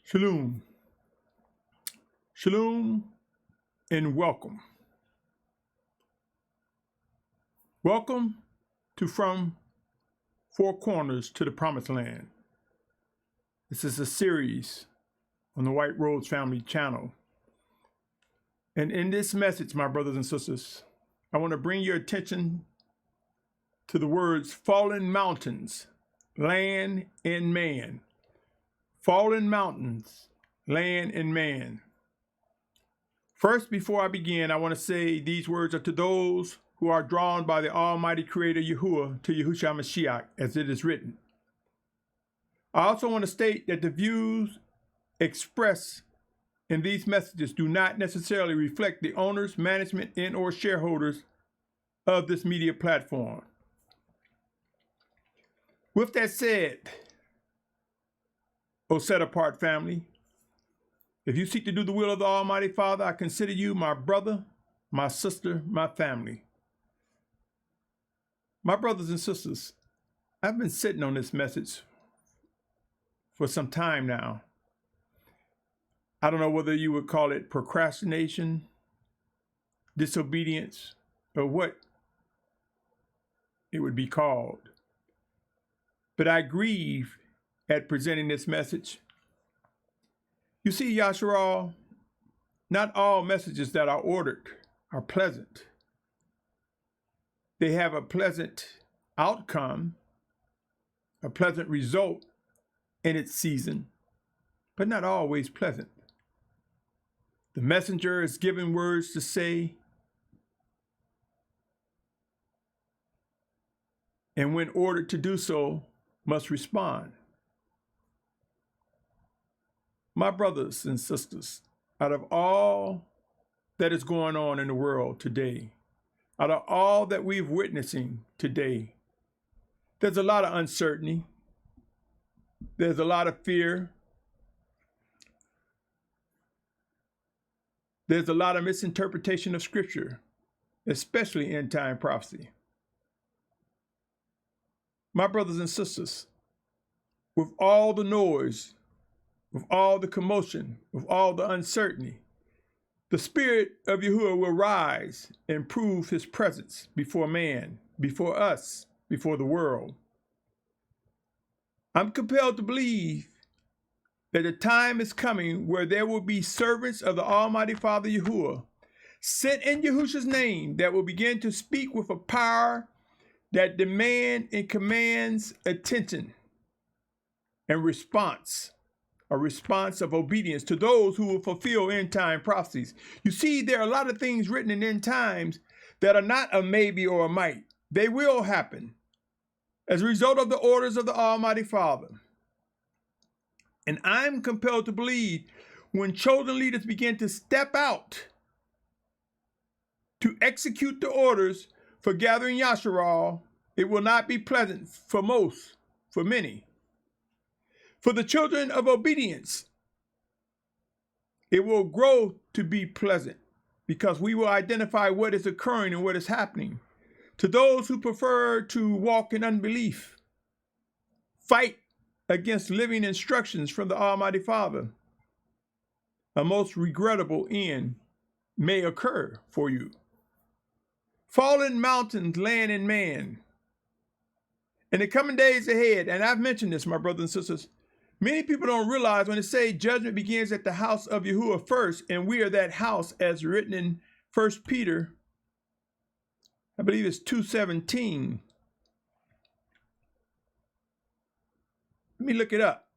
Shalum. Shalom and welcome. Welcome to From Four Corners to the Promised Land. This is a series on the White Rose Family channel. And in this message, my brothers and sisters, I want to bring your attention to the words fallen mountains, land and man. Fallen mountains, land and man. First, before I begin, I want to say these words are to those who are drawn by the Almighty Creator Yahuah to Yahusha Mashyach, as it is written. I also want to state that the views expressed in these messages do not necessarily reflect the owners, management, and or shareholders of this media platform. With that said, O set-apart family, if you seek to do the will of the Almighty Father, I consider you my brother, my sister, my family. My brothers and sisters, I've been sitting on this message for some time now. I don't know whether you would call it procrastination, disobedience, or what it would be called. But I grieve at presenting this message. You see, Yashar'al, not all messages that are ordered are pleasant. They have a pleasant outcome, a pleasant result in its season, but not always pleasant. The messenger is given words to say, and when ordered to do so, must respond. My brothers and sisters, out of all that is going on in the world today, out of all that we're witnessing today, there's a lot of uncertainty. There's a lot of fear. There's a lot of misinterpretation of Scripture, especially end-time prophecy. My brothers and sisters, with all the noise, with all the commotion, with all the uncertainty, the Spirit of Yahuah will rise and prove his presence before man, before us, before the world. I'm compelled to believe that the time is coming where there will be servants of the Almighty Father Yahuah sent in Yahusha's name that will begin to speak with a power that demands and commands attention and response. A response of obedience to those who will fulfill end-time prophecies. You see, there are a lot of things written in end times that are not a maybe or a might. They will happen as a result of the orders of the Almighty Father. And I'm compelled to believe when chosen leaders begin to step out to execute the orders for gathering Yashar'al, it will not be pleasant for most, for many. For the children of obedience, it will grow to be pleasant because we will identify what is occurring and what is happening. To those who prefer to walk in unbelief, fight against living instructions from the Almighty Father, a most regrettable end may occur for you. Fallen mountains, land and man. In the coming days ahead, and I've mentioned this, my brothers and sisters, many people don't realize when they say judgment begins at the house of Yahuah first, and we are that house as written in 1 Peter, I believe it's 2:17. Let me look it up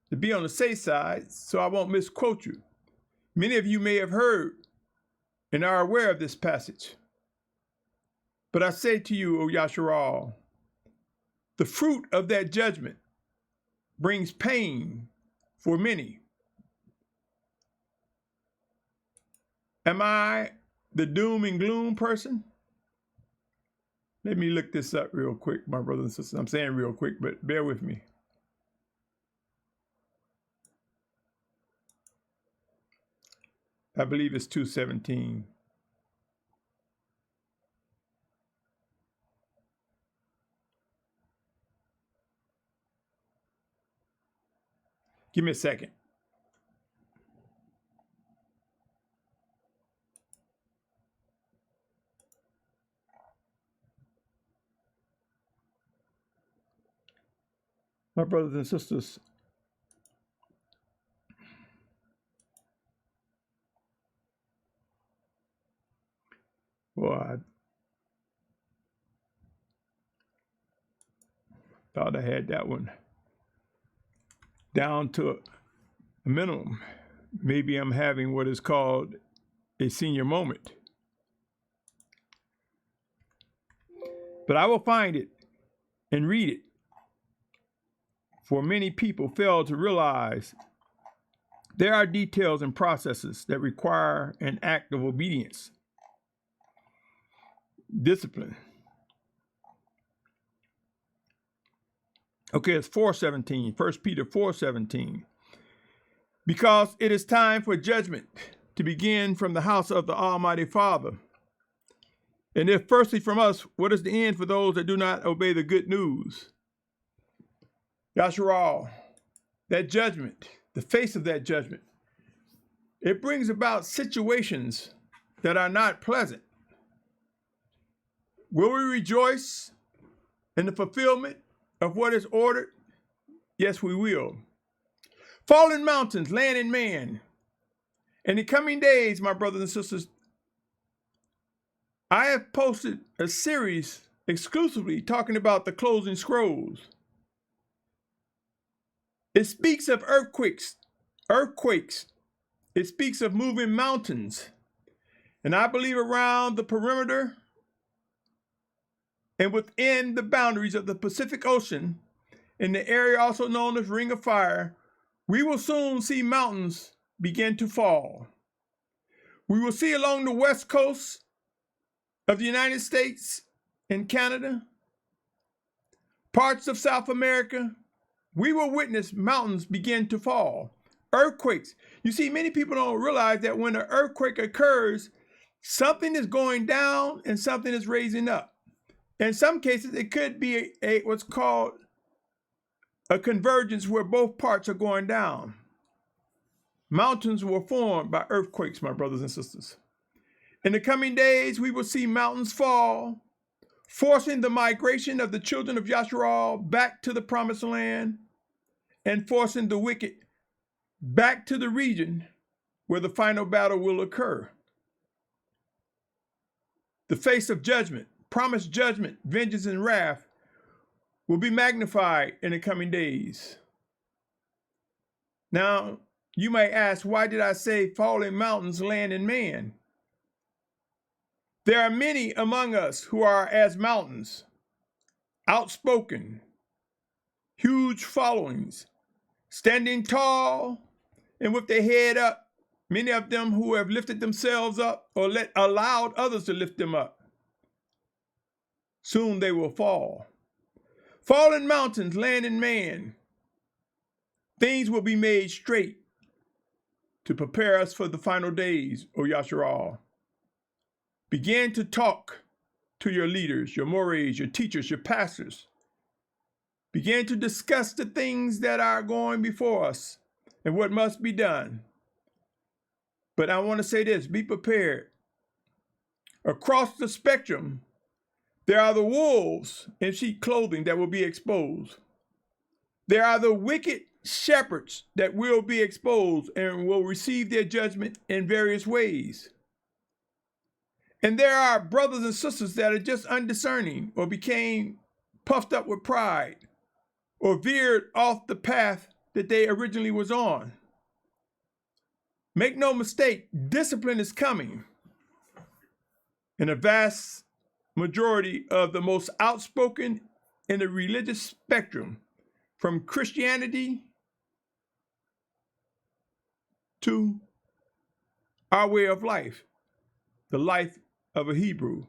to be on the safe side so I won't misquote you. Many of you may have heard and are aware of this passage. But I say to you, O Yashar'al, the fruit of that judgment brings pain for many. Am I the doom and gloom person? Let me look this up real quick, my brothers and sisters. I'm saying real quick, but bear with me. I believe it's 2:17. Give me a second. my brothers and sisters, well, I thought I had that one down to a minimum. Maybe I'm having what is called a senior moment. But I will find it and read it. For many people fail to realize there are details and processes that require an act of obedience, discipline. Okay, it's 4:17, 1 Peter 4:17. Because it is time for judgment to begin from the house of the Almighty Father. And if firstly from us, what is the end for those that do not obey the good news? Yashar'al, that judgment, the face of that judgment, it brings about situations that are not pleasant. Will we rejoice in the fulfillment of what is ordered? Yes, we will. Fallen mountains, land and man. In the coming days, my brothers and sisters, I have posted a series exclusively talking about the closing scrolls. It speaks of earthquakes. It speaks of moving mountains. And I believe around the perimeter and within the boundaries of the Pacific Ocean, in the area also known as Ring of Fire, we will soon see mountains begin to fall. We will see along the west coast of the United States and Canada, parts of South America, we will witness mountains begin to fall. Earthquakes. You see, many people don't realize that when an earthquake occurs, something is going down and something is raising up. In some cases, it could be what's called a convergence where both parts are going down. Mountains were formed by earthquakes, my brothers and sisters. In the coming days, we will see mountains fall, forcing the migration of the children of Yashar'al back to the promised land and forcing the wicked back to the region where the final battle will occur. The face of judgment, promised judgment, vengeance, and wrath will be magnified in the coming days. Now, you may ask, why did I say falling mountains, land, and man? There are many among us who are as mountains, outspoken, huge followings, standing tall and with their head up, many of them who have lifted themselves up or allowed others to lift them up. Soon they will fall. Fallen mountains, land and man, things will be made straight to prepare us for the final days, O Yashar'al. Begin to talk to your leaders, your mores, your teachers, your pastors. Begin to discuss the things that are going before us and what must be done. But I want to say this, be prepared. Across the spectrum, there are the wolves in sheep clothing that will be exposed. There are the wicked shepherds that will be exposed and will receive their judgment in various ways. And there are brothers and sisters that are just undiscerning or became puffed up with pride or veered off the path that they originally was on. Make no mistake, discipline is coming. And a vast majority of the most outspoken in the religious spectrum, from Christianity to our way of life, the life of a Hebrew,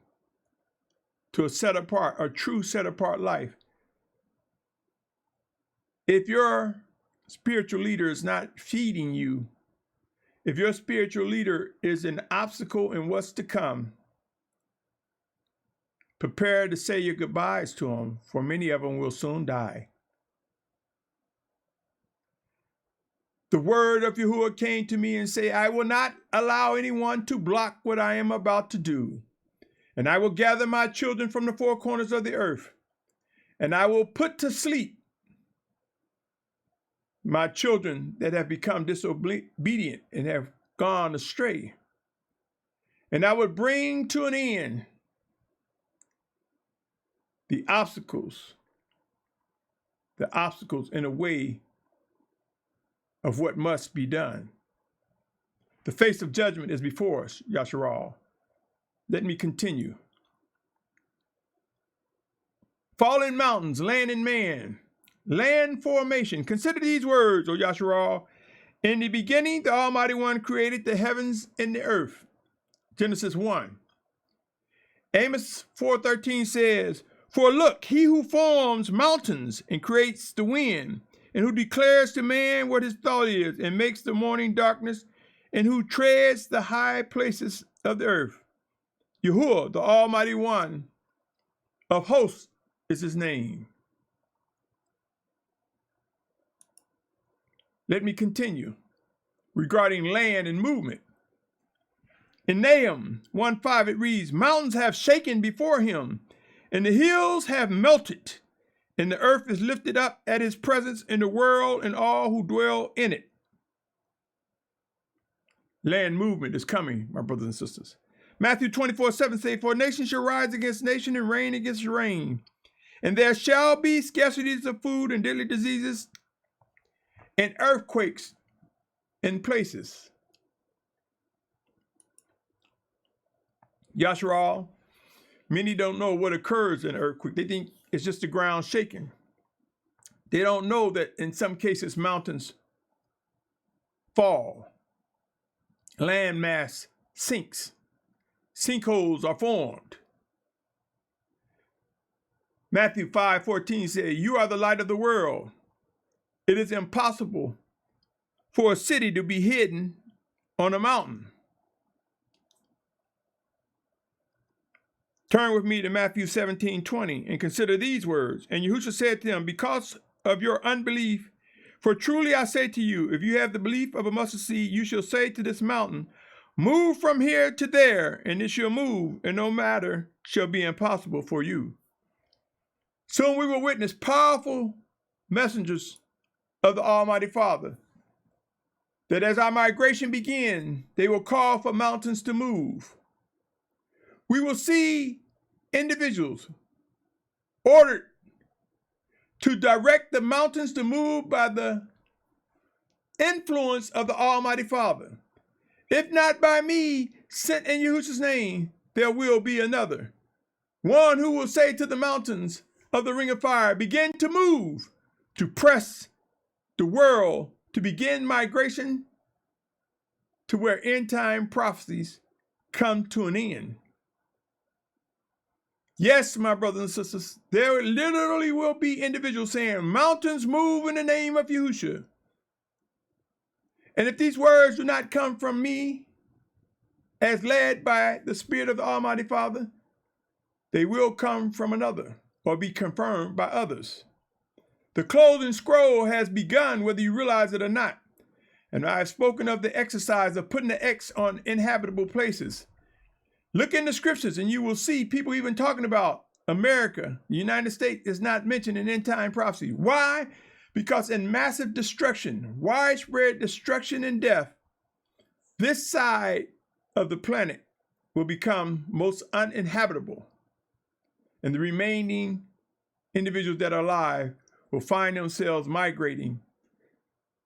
to a true set apart life. If your spiritual leader is not feeding you, if your spiritual leader is an obstacle in what's to come, prepare to say your goodbyes to them, for many of them will soon die. The word of Yahuah came to me and said, I will not allow anyone to block what I am about to do. And I will gather my children from the four corners of the earth, and I will put to sleep my children that have become disobedient and have gone astray. And I would bring to an end the obstacles in the way of what must be done. The face of judgment is before us, Yashar'al. Let me continue. Fallen mountains, land and man, land formation. Consider these words, O Yashar'al. In the beginning, the Almighty One created the heavens and the earth. Genesis 1. Amos 4:13 says, for look, he who forms mountains and creates the wind, and who declares to man what his thought is, and makes the morning darkness, and who treads the high places of the earth. Yahuah, the Almighty One of hosts, is his name. Let me continue regarding land and movement. In Nahum 1:5 it reads, mountains have shaken before him, and the hills have melted, and the earth is lifted up at his presence in the world and all who dwell in it. Land movement is coming, my brothers and sisters. Matthew 24:7 says, for nation shall rise against nation and reign against reign. And there shall be scarcities of food and deadly diseases and earthquakes in places. Yashar'al, many don't know what occurs in an earthquake. They think it's just the ground shaking. They don't know that in some cases mountains fall, land mass sinks, sinkholes are formed. Matthew 5:14 says, you are the light of the world. It is impossible for a city to be hidden on a mountain. Turn with me to Matthew 17:20 and consider these words. And Yahusha said to them, because of your unbelief, for truly I say to you, if you have the belief of a mustard seed, you shall say to this mountain, move from here to there, and it shall move, and no matter shall be impossible for you. Soon we will witness powerful messengers of the Almighty Father, that as our migration begins, they will call for mountains to move. We will see individuals ordered to direct the mountains to move by the influence of the Almighty Father. If not by me, sent in Yahusha's name, there will be another. One who will say to the mountains of the ring of fire, begin to move, to press the world to begin migration to where end time prophecies come to an end. Yes, my brothers and sisters, there literally will be individuals saying, mountains move in the name of Yahusha. And if these words do not come from me, as led by the Spirit of the Almighty Father, they will come from another or be confirmed by others. The closing scroll has begun, whether you realize it or not. And I have spoken of the exercise of putting the X on inhabitable places. Look in the scriptures and you will see people even talking about America, the United States, is not mentioned in end time prophecy. Why? Because in massive destruction, widespread destruction and death, this side of the planet will become most uninhabitable. And the remaining individuals that are alive will find themselves migrating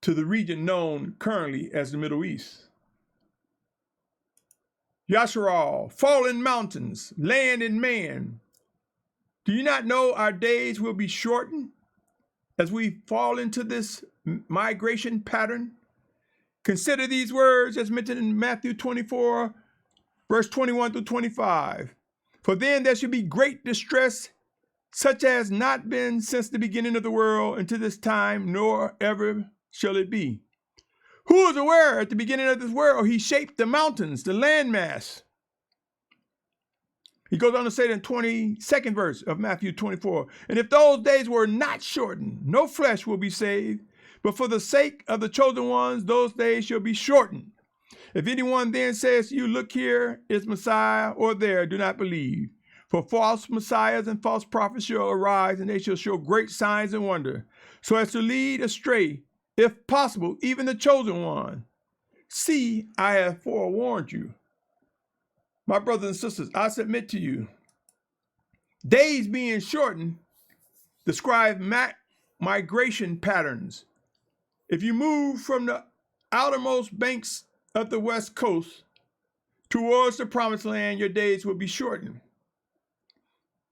to the region known currently as the Middle East. Yashar'al, fallen mountains, land and man. Do you not know our days will be shortened as we fall into this migration pattern? Consider these words as mentioned in Matthew 24, verse 21 through 25. For then there shall be great distress, such as not been since the beginning of the world unto this time, nor ever shall it be. Who is aware at the beginning of this world, he shaped the mountains, the landmass. He goes on to say in the 22nd verse of Matthew 24, and if those days were not shortened, no flesh will be saved, but for the sake of the chosen ones, those days shall be shortened. If anyone then says to you, look, here is Messiah, or there, do not believe. For false messiahs and false prophets shall arise, and they shall show great signs and wonder, so as to lead astray if possible, even the chosen one. See, I have forewarned you. My brothers and sisters, I submit to you, days being shortened describe migration patterns. If you move from the outermost banks of the west coast towards the promised land, your days will be shortened.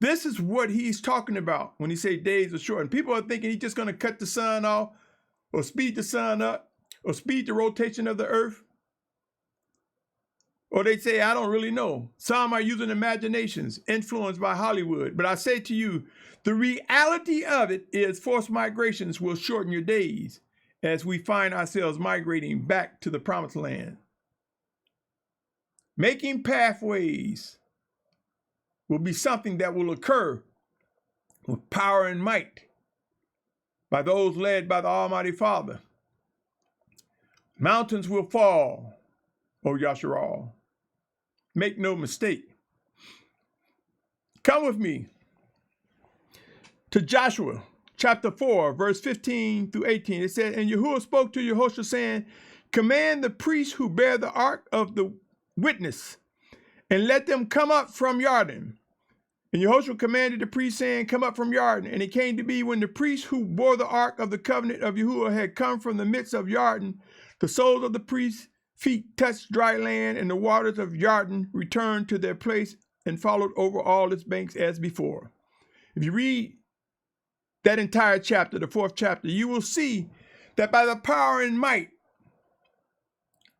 This is what he's talking about when he says days are shortened. People are thinking he's just going to cut the sun off or speed the sun up or speed the rotation of the earth. Or they say, I don't really know. Some are using imaginations influenced by Hollywood. But I say to you, the reality of it is forced migrations will shorten your days as we find ourselves migrating back to the promised land. Making pathways will be something that will occur with power and might by those led by the Almighty Father. Mountains will fall, O Yashar'al. Make no mistake. Come with me to Joshua chapter 4, verse 15 through 18. It said, and Yahuah spoke to Yahusha, saying, command the priests who bear the ark of the witness, and let them come up from Jordan. And Yahusha commanded the priests, saying, come up from Jordan. And it came to be, when the priests who bore the ark of the covenant of Yahuah had come from the midst of Jordan, the soles of the priests' feet touched dry land, and the waters of Jordan returned to their place and followed over all its banks as before. If you read that entire chapter, the 4th chapter, you will see that by the power and might,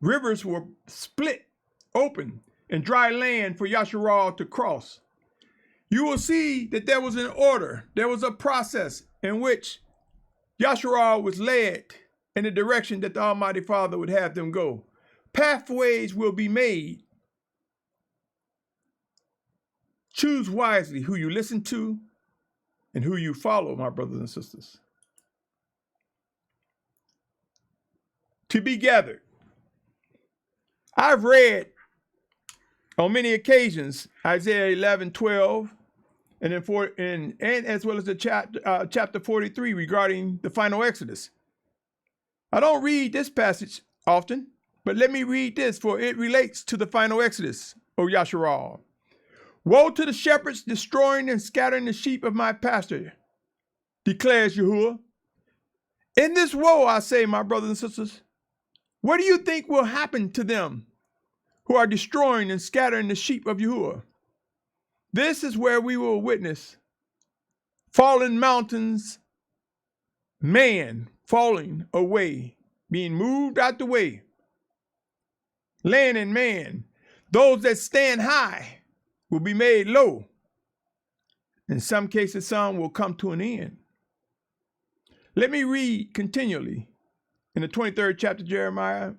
rivers were split open and dry land for Yashar'al to cross. You will see that there was an order, there was a process in which Yashar'al was led in the direction that the Almighty Father would have them go. Pathways will be made. Choose wisely who you listen to and who you follow, my brothers and sisters. To be gathered. I've read on many occasions Isaiah 11:12, and as well as the chapter 43 regarding the final Exodus. I don't read this passage often, but let me read this, for it relates to the final Exodus, O Yashar'al. Woe to the shepherds destroying and scattering the sheep of my pasture, declares Yahuah. In this woe, I say, my brothers and sisters, what do you think will happen to them who are destroying and scattering the sheep of Yahuah? This is where we will witness fallen mountains, man falling away, being moved out the way. Land and man, those that stand high will be made low. In some cases, some will come to an end. Let me read continually in the 23rd chapter of Jeremiah,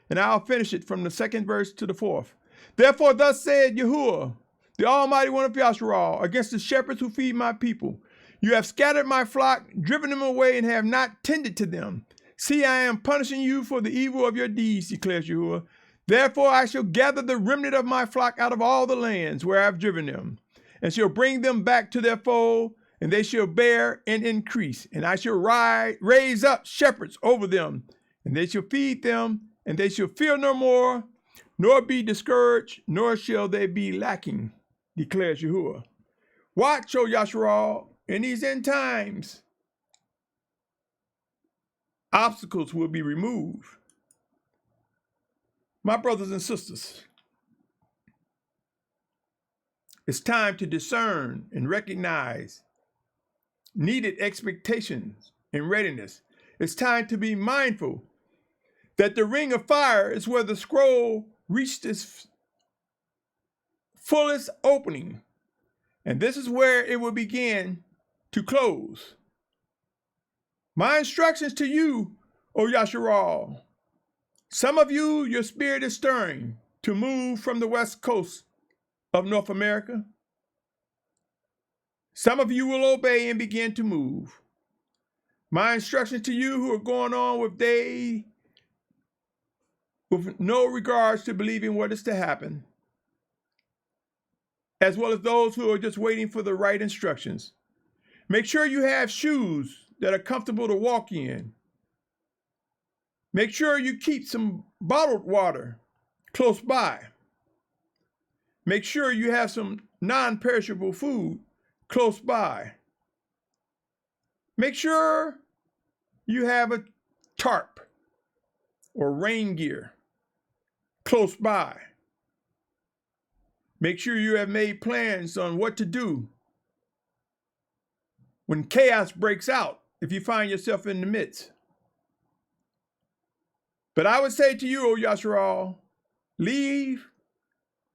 and I'll finish it from the 2nd verse to the 4th. Therefore, thus said Yahuah, the Almighty One of Yashar'al, against the shepherds who feed my people. You have scattered my flock, driven them away, and have not tended to them. See, I am punishing you for the evil of your deeds, declares Yahuah. Therefore I shall gather the remnant of my flock out of all the lands where I have driven them, and shall bring them back to their fold, and they shall bear and increase. And I shall raise up shepherds over them, and they shall feed them, and they shall fear no more, nor be discouraged, nor shall they be lacking, declares Yahuah. Watch, O Yashar'al, in these end times, obstacles will be removed. My brothers and sisters, it's time to discern and recognize needed expectations and readiness. It's time to be mindful that the ring of fire is where the scroll reached its fullest opening, and this is where it will begin to close. My instructions to you, O Yashar'al, some of you, your spirit is stirring to move from the west coast of North America. Some of you will obey and begin to move. My instructions to you who are going on with no regards to believing what is to happen, as well as those who are just waiting for the right instructions. Make sure you have shoes that are comfortable to walk in. Make sure you keep some bottled water close by. Make sure you have some non-perishable food close by. Make sure you have a tarp or rain gear close by. Make sure you have made plans on what to do when chaos breaks out if you find yourself in the midst. But I would say to you, O Yashar'al, leave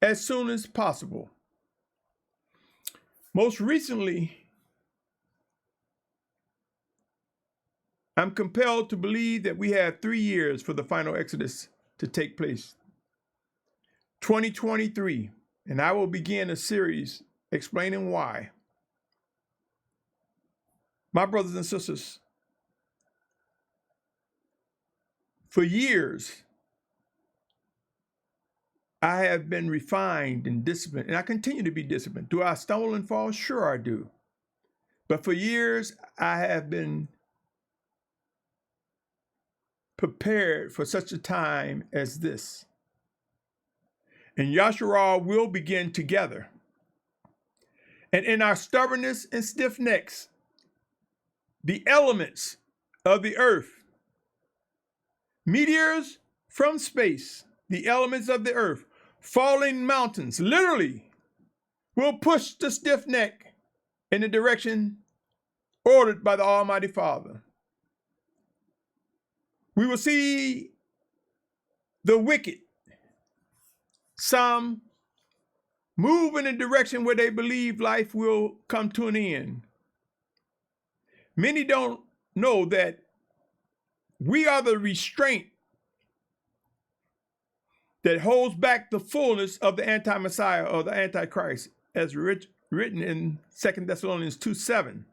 as soon as possible. Most recently, I'm compelled to believe that we have 3 years for the final Exodus to take place. 2023, and I will begin a series explaining why. My brothers and sisters, for years, I have been refined and disciplined, and I continue to be disciplined. Do I stumble and fall? Sure I do. But for years, I have been prepared for such a time as this. And Yashar'al will begin together. And in our stubbornness and stiff necks, the elements of the earth, meteors from space, the elements of the earth, falling mountains, literally, will push the stiff neck in the direction ordered by the Almighty Father. We will see the wicked, some move in a direction where they believe life will come to an end. Many don't know that we are the restraint that holds back the fullness of the anti-Messiah or the Antichrist, as written in 2 Thessalonians 2:7.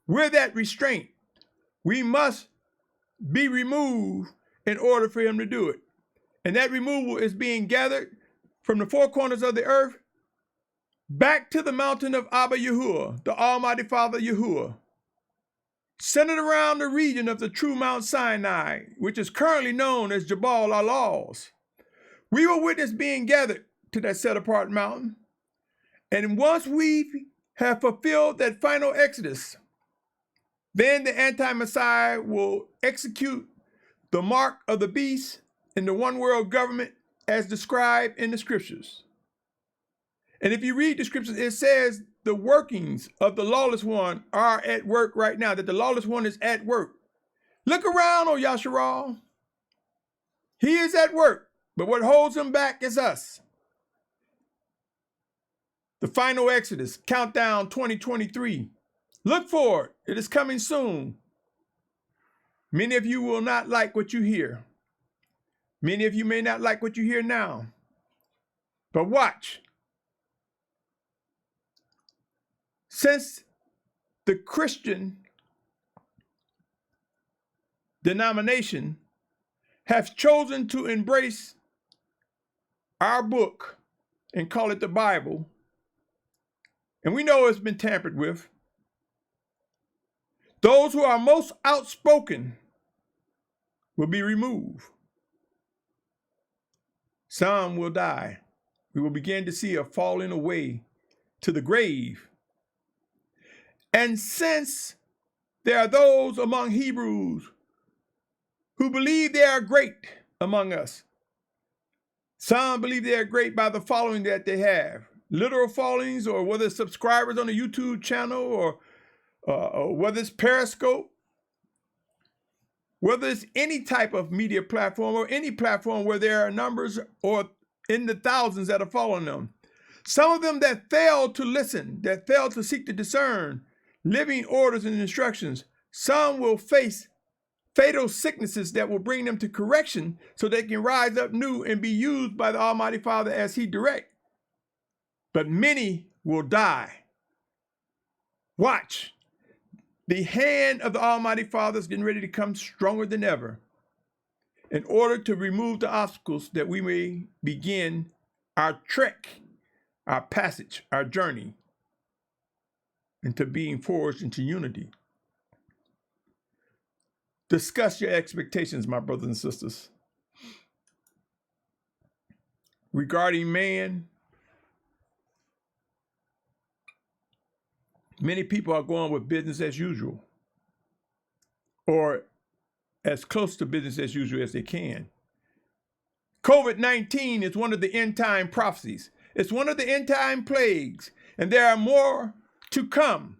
We're that restraint. We must be removed in order for him to do it. And that removal is being gathered from the four corners of the earth back to the mountain of Abba Yahuah, the Almighty Father Yahuah, centered around the region of the true Mount Sinai, which is currently known as Jabal al-Lawz. We will witness being gathered to that set-apart mountain. And once we have fulfilled that final exodus, then the anti-Messiah will execute the mark of the beast in the one world government as described in the scriptures. And if you read the scriptures, it says the workings of the lawless one are at work right now, that the lawless one is at work. Look around, O Yashar'al. He is at work, but what holds him back is us. The final Exodus, countdown 2023. Look for it. It is coming soon. Many of you will not like what you hear. Many of you may not like what you hear now. But watch. Since the Christian denomination has chosen to embrace our book and call it the Bible, and we know it's been tampered with, those who are most outspoken will be removed. Some will die. We will begin to see a falling away to the grave. And since there are those among Hebrews who believe they are great among us, some believe they are great by the following that they have, literal followings, or whether it's subscribers on the YouTube channel, or whether it's Periscope, whether it's any type of media platform or any platform where there are numbers or in the thousands that are following them. Some of them that fail to listen, that fail to seek to discern living orders and instructions. Some will face fatal sicknesses that will bring them to correction so they can rise up new and be used by the Almighty Father as he directs. But many will die. Watch. The hand of the Almighty Father is getting ready to come stronger than ever in order to remove the obstacles that we may begin our trek, our passage, our journey into being forged into unity. Discuss your expectations, my brothers and sisters. Regarding man, many people are going with business as usual, or as close to business as usual as they can. COVID-19 is one of the end time prophecies. It's one of the end time plagues, and there are more to come.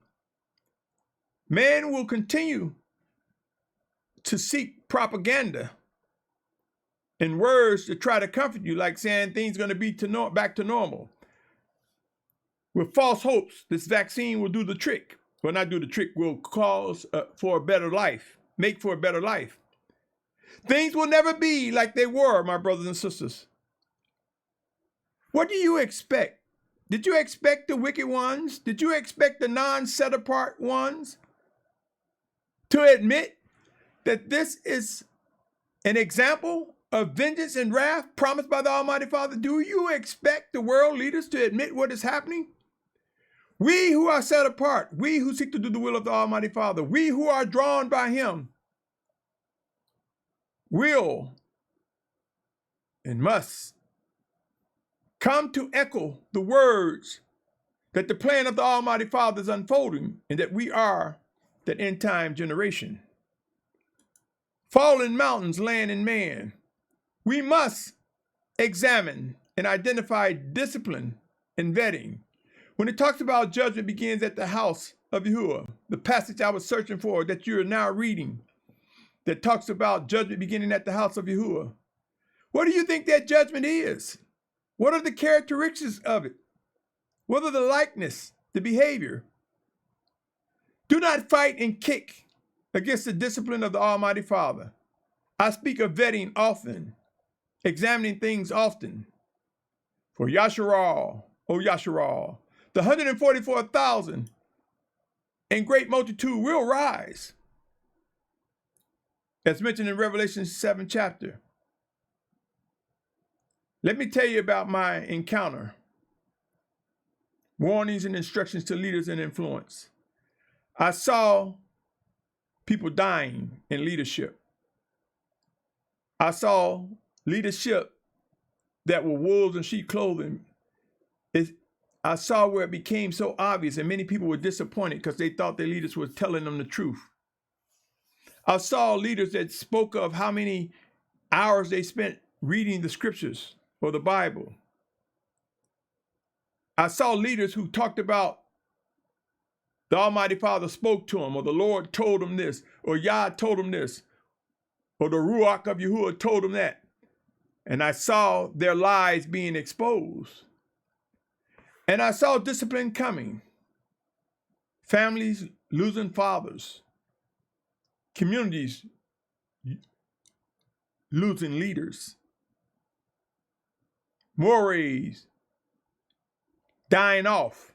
Man will continue to seek propaganda and words to try to comfort you, like saying things are going to be back to normal. With false hopes, this vaccine will do the trick. Well, not do the trick, will cause for a better life, make for a better life. Things will never be like they were, my brothers and sisters. What do you expect? Did you expect the wicked ones? Did you expect the non-set apart ones to admit that this is an example of vengeance and wrath promised by the Almighty Father? Do you expect the world leaders to admit what is happening? We who are set apart, we who seek to do the will of the Almighty Father, we who are drawn by Him, will and must come to echo the words that the plan of the Almighty Father is unfolding, and that we are that end time generation. Fallen mountains, land, and man. We must examine and identify discipline and vetting. When it talks about judgment begins at the house of Yahuah, the passage I was searching for that you're now reading, that talks about judgment beginning at the house of Yahuah. What do you think that judgment is? What are the characteristics of it? What are the likeness, the behavior? Do not fight and kick against the discipline of the Almighty Father. I speak of vetting often, examining things often. For Yashar'al, O Yashar'al, the 144,000 and great multitude will rise, as mentioned in Revelation 7 chapter. Let me tell you about my encounter. Warnings and instructions to leaders in influence. I saw people dying in leadership. I saw leadership that were wolves in sheep clothing. I saw where it became so obvious, and many people were disappointed because they thought their leaders were telling them the truth. I saw leaders that spoke of how many hours they spent reading the scriptures or the Bible. I saw leaders who talked about the Almighty Father spoke to them, or the Lord told them this, or Yah told them this, or the Ruach of Yahuah told them that. And I saw their lies being exposed. And I saw discipline coming. Families losing fathers. Communities losing leaders. Mores dying off.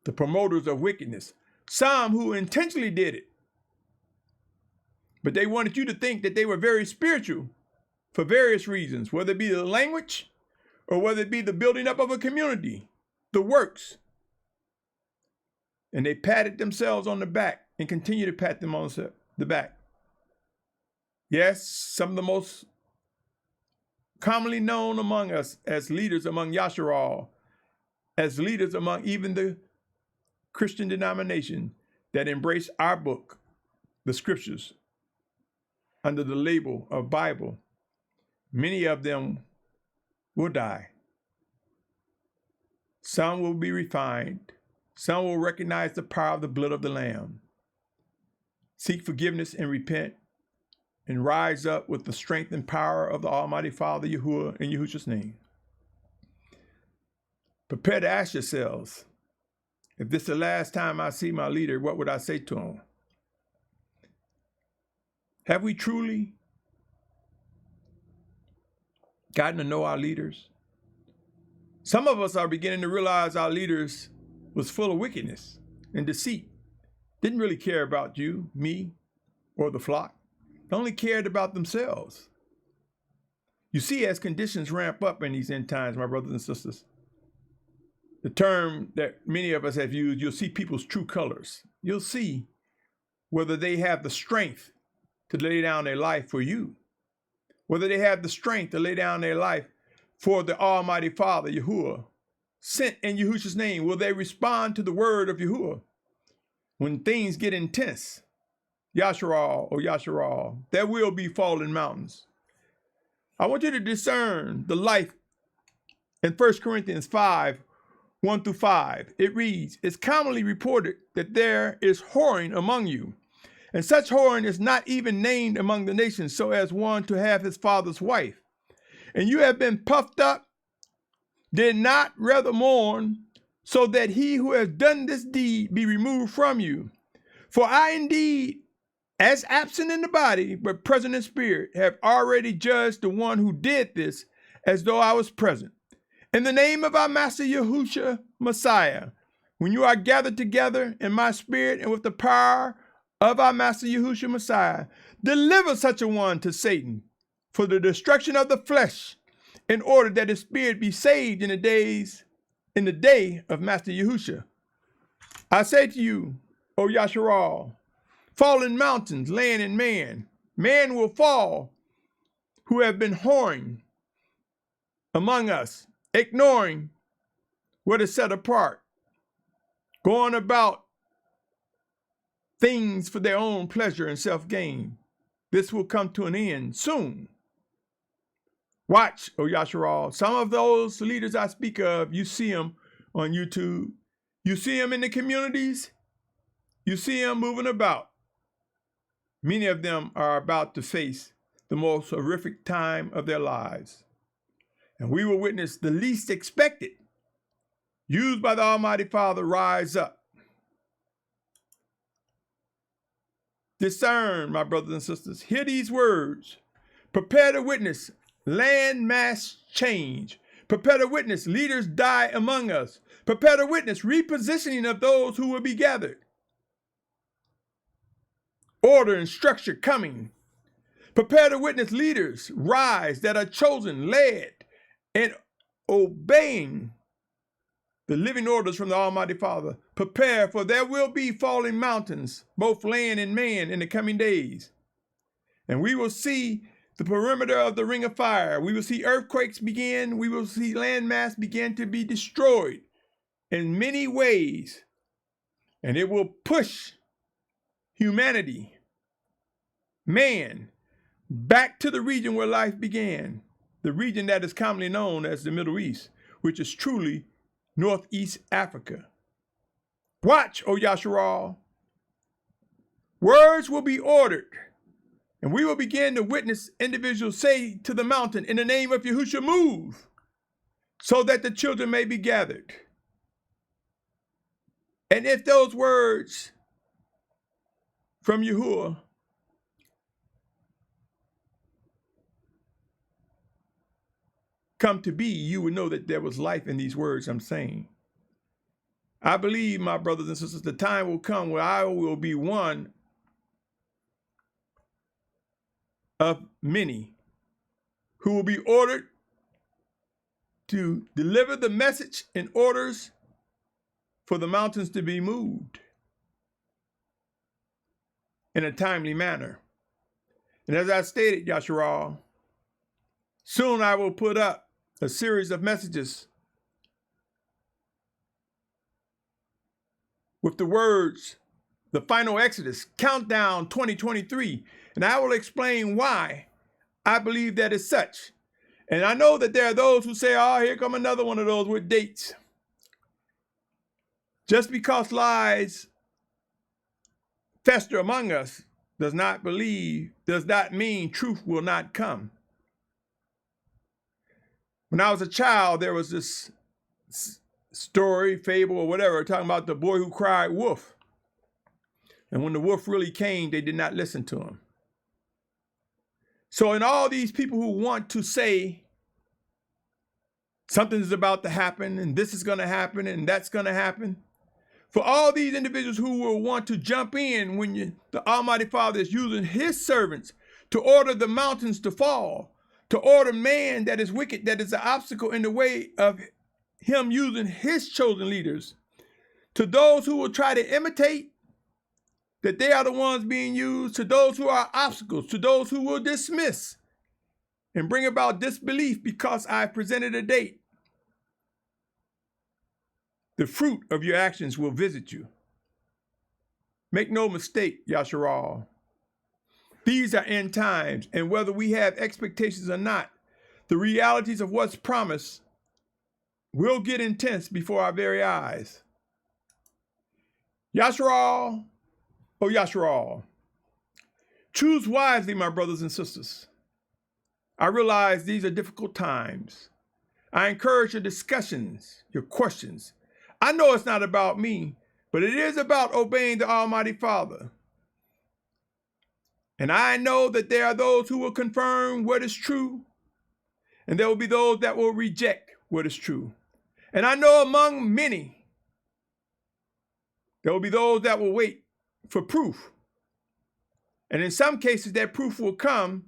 The promoters of wickedness. Some who intentionally did it. But they wanted you to think that they were very spiritual for various reasons, whether it be the language or whether it be the building up of a community, the works. And they patted themselves on the back and continue to pat them on the back. Yes, some of the most commonly known among us as leaders among Yashar'al, as leaders among even the Christian denomination that embrace our book, the scriptures, under the label of Bible, many of them will die. Some will be refined. Some will recognize the power of the blood of the Lamb, seek forgiveness and repent, and rise up with the strength and power of the Almighty Father Yahuah in Yahusha's name. Prepare to ask yourselves, if this is the last time I see my leader, what would I say to him? Have we truly gotten to know our leaders? Some of us are beginning to realize our leaders was full of wickedness and deceit. Didn't really care about you, me, or the flock. They only cared about themselves. You see, as conditions ramp up in these end times, my brothers and sisters, the term that many of us have used, you'll see people's true colors. You'll see whether they have the strength to lay down their life for you, whether they have the strength to lay down their life for the Almighty Father Yahuah, sent in Yahusha's name. Will they respond to the word of Yahuah when things get intense? Yashar'al, or Yashar'al, there will be fallen mountains. I want you to discern the life in 1 Corinthians 5, 1 through 5. It reads, "It's commonly reported that there is whoring among you, and such whoring is not even named among the nations, so as one to have his father's wife. And you have been puffed up, did not rather mourn, so that he who has done this deed be removed from you. For I indeed, as absent in the body, but present in spirit, have already judged the one who did this, as though I was present. In the name of our Master Yahusha, Messiah, when you are gathered together in my spirit and with the power of our Master Yahusha, Messiah, deliver such a one to Satan for the destruction of the flesh, in order that his spirit be saved in the day of Master Yahusha. I say to you, O Yashar'al, fallen mountains, land and man will fall who have been whoring among us, ignoring what is set apart, going about things for their own pleasure and self-gain. This will come to an end soon. Watch, O Yashar'al. Some of those leaders I speak of, you see them on YouTube. You see them in the communities. You see them moving about. Many of them are about to face the most horrific time of their lives. And we will witness the least expected, used by the Almighty Father, rise up. Discern, my brothers and sisters. Hear these words. Prepare to witness land mass change. Prepare to witness leaders die among us. Prepare to witness repositioning of those who will be gathered. Order and structure coming. Prepare to witness leaders rise that are chosen, led, and obeying the living orders from the Almighty Father. Prepare, for there will be falling mountains, both land and man, in the coming days. And we will see the perimeter of the ring of fire. We will see earthquakes begin. We will see landmass begin to be destroyed in many ways. And it will push humanity, man, back to the region where life began, the region that is commonly known as the Middle East, which is truly Northeast Africa. Watch, O Yashar'al. Words will be ordered, and we will begin to witness individuals say to the mountain, in the name of Yahusha, move, so that the children may be gathered. And if those words from Yahuah come to be, you would know that there was life in these words I'm saying. I believe, my brothers and sisters, the time will come where I will be one of many who will be ordered to deliver the message and orders for the mountains to be moved in a timely manner. And as I stated, Yashar'al, soon I will put up a series of messages with the words, the final Exodus, countdown 2023. And I will explain why I believe that is such. And I know that there are those who say, oh, here come another one of those with dates. Just because lies fester among us does not mean truth will not come. When I was a child, there was this story, fable, or whatever, talking about the boy who cried wolf. And when the wolf really came, they did not listen to him. So in all these people who want to say something is about to happen, and this is going to happen, and that's going to happen, for all these individuals who will want to jump in when the Almighty Father is using his servants to order the mountains to fall, to order man that is wicked, that is an obstacle in the way of him using his chosen leaders, to those who will try to imitate that they are the ones being used, to those who are obstacles, to those who will dismiss and bring about disbelief because I presented a date, the fruit of your actions will visit you. Make no mistake, Yashar'al. These are end times, and whether we have expectations or not, the realities of what's promised will get intense before our very eyes. Yashar'al, oh Yashar'al, choose wisely, my brothers and sisters. I realize these are difficult times. I encourage your discussions, your questions. I know it's not about me, but it is about obeying the Almighty Father. And I know that there are those who will confirm what is true, and there will be those that will reject what is true. And I know among many, there will be those that will wait for proof. And in some cases, that proof will come,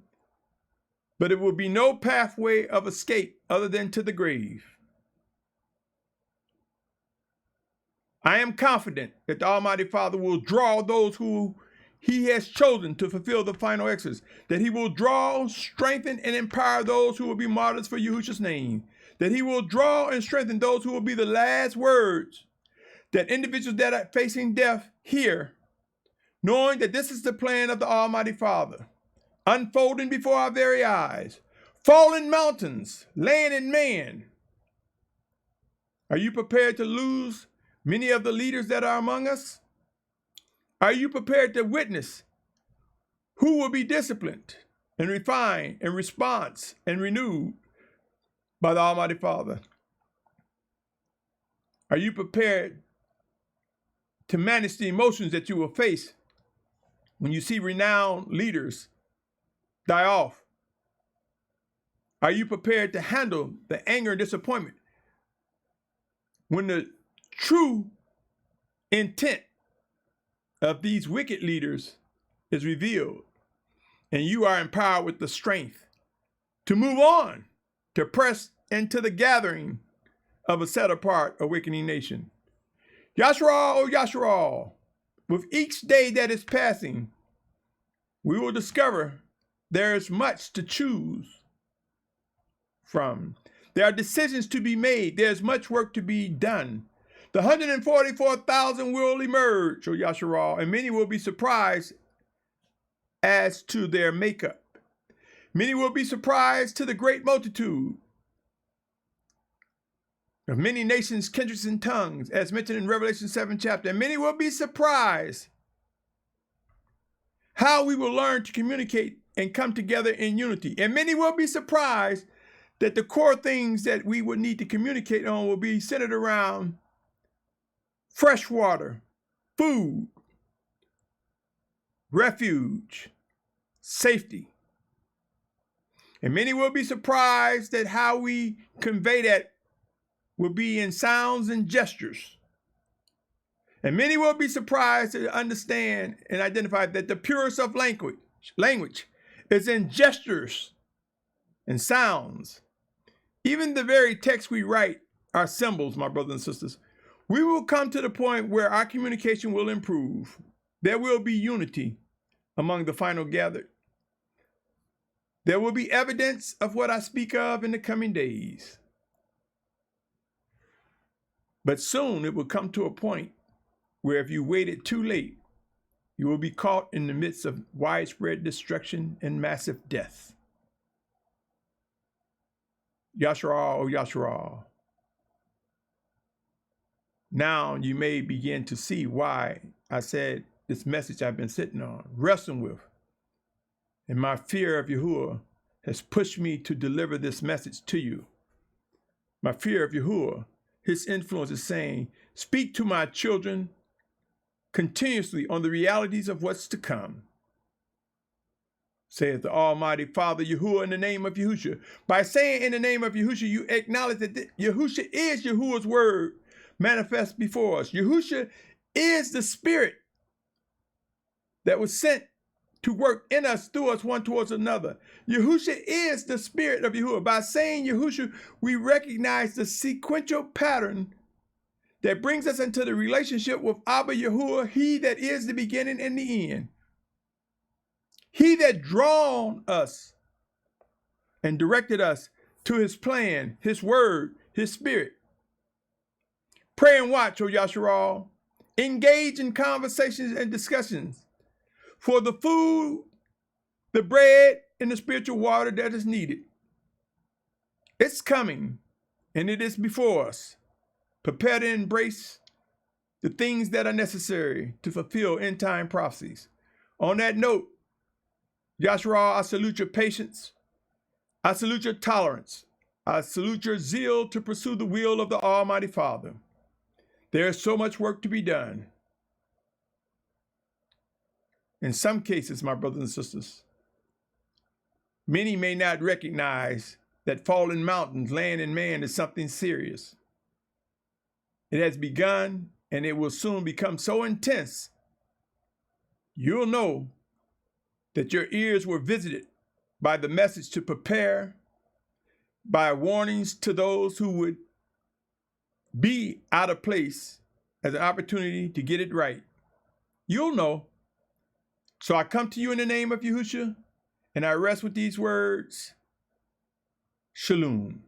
but it will be no pathway of escape other than to the grave. I am confident that the Almighty Father will draw those who He has chosen to fulfill the final exodus, that He will draw, strengthen, and empower those who will be martyrs for Yahusha's name, that He will draw and strengthen those who will be the last words, that individuals that are facing death hear, knowing that this is the plan of the Almighty Father, unfolding before our very eyes, falling mountains, land and man. Are you prepared to lose many of the leaders that are among us? Are you prepared to witness who will be disciplined and refined in response and renewed by the Almighty Father? Are you prepared to manage the emotions that you will face when you see renowned leaders die off? Are you prepared to handle the anger and disappointment when the true intent of these wicked leaders is revealed and you are empowered with the strength to move on, to press into the gathering of a set-apart awakening nation? Yashar'al, oh Yashar'al, with each day that is passing, we will discover there is much to choose from. There are decisions to be made. There's much work to be done. The 144,000 will emerge, oh Yashar'al, and many will be surprised as to their makeup. Many will be surprised to the great multitude of many nations, kindreds, and tongues, as mentioned in Revelation 7 chapter. And many will be surprised how we will learn to communicate and come together in unity. And many will be surprised that the core things that we would need to communicate on will be centered around fresh water, food, refuge, safety. And many will be surprised that how we convey that will be in sounds and gestures. And many will be surprised to understand and identify that the purest of language is in gestures and sounds. Even the very text we write are symbols, my brothers and sisters. We will come to the point where our communication will improve. There will be unity among the final gathered. There will be evidence of what I speak of in the coming days. But soon it will come to a point where if you waited too late, you will be caught in the midst of widespread destruction and massive death. Yashar'al, oh Yashar'al. Now you may begin to see why I said this message I've been sitting on, wrestling with. And my fear of Yahuah has pushed me to deliver this message to you. My fear of Yahuah, His influence is saying, speak to my children continuously on the realities of what's to come. Saith the Almighty Father Yahuah in the name of Yahusha. By saying in the name of Yahusha, you acknowledge that Yahusha is Yahuah's word manifest before us. Yahusha is the Spirit that was sent to work in us, through us, one towards another. Yahusha is the Spirit of Yahuah. By saying Yahusha, we recognize the sequential pattern that brings us into the relationship with Abba Yahuah, he that is the beginning and the end. He that drawn us and directed us to his plan, his word, his spirit. Pray and watch, O Yashar'al. Engage in conversations and discussions for the food, the bread, and the spiritual water that is needed. It's coming, and it is before us. Prepare to embrace the things that are necessary to fulfill end-time prophecies. On that note, Yashar'al, I salute your patience. I salute your tolerance. I salute your zeal to pursue the will of the Almighty Father. There is so much work to be done. In some cases, my brothers and sisters, many may not recognize that fallen mountains, land, and man is something serious. It has begun, and it will soon become so intense, you'll know that your ears were visited by the message to prepare, by warnings to those who would be out of place as an opportunity to get it right. You'll know. So I come to you in the name of Yahusha, and I rest with these words, Shalum.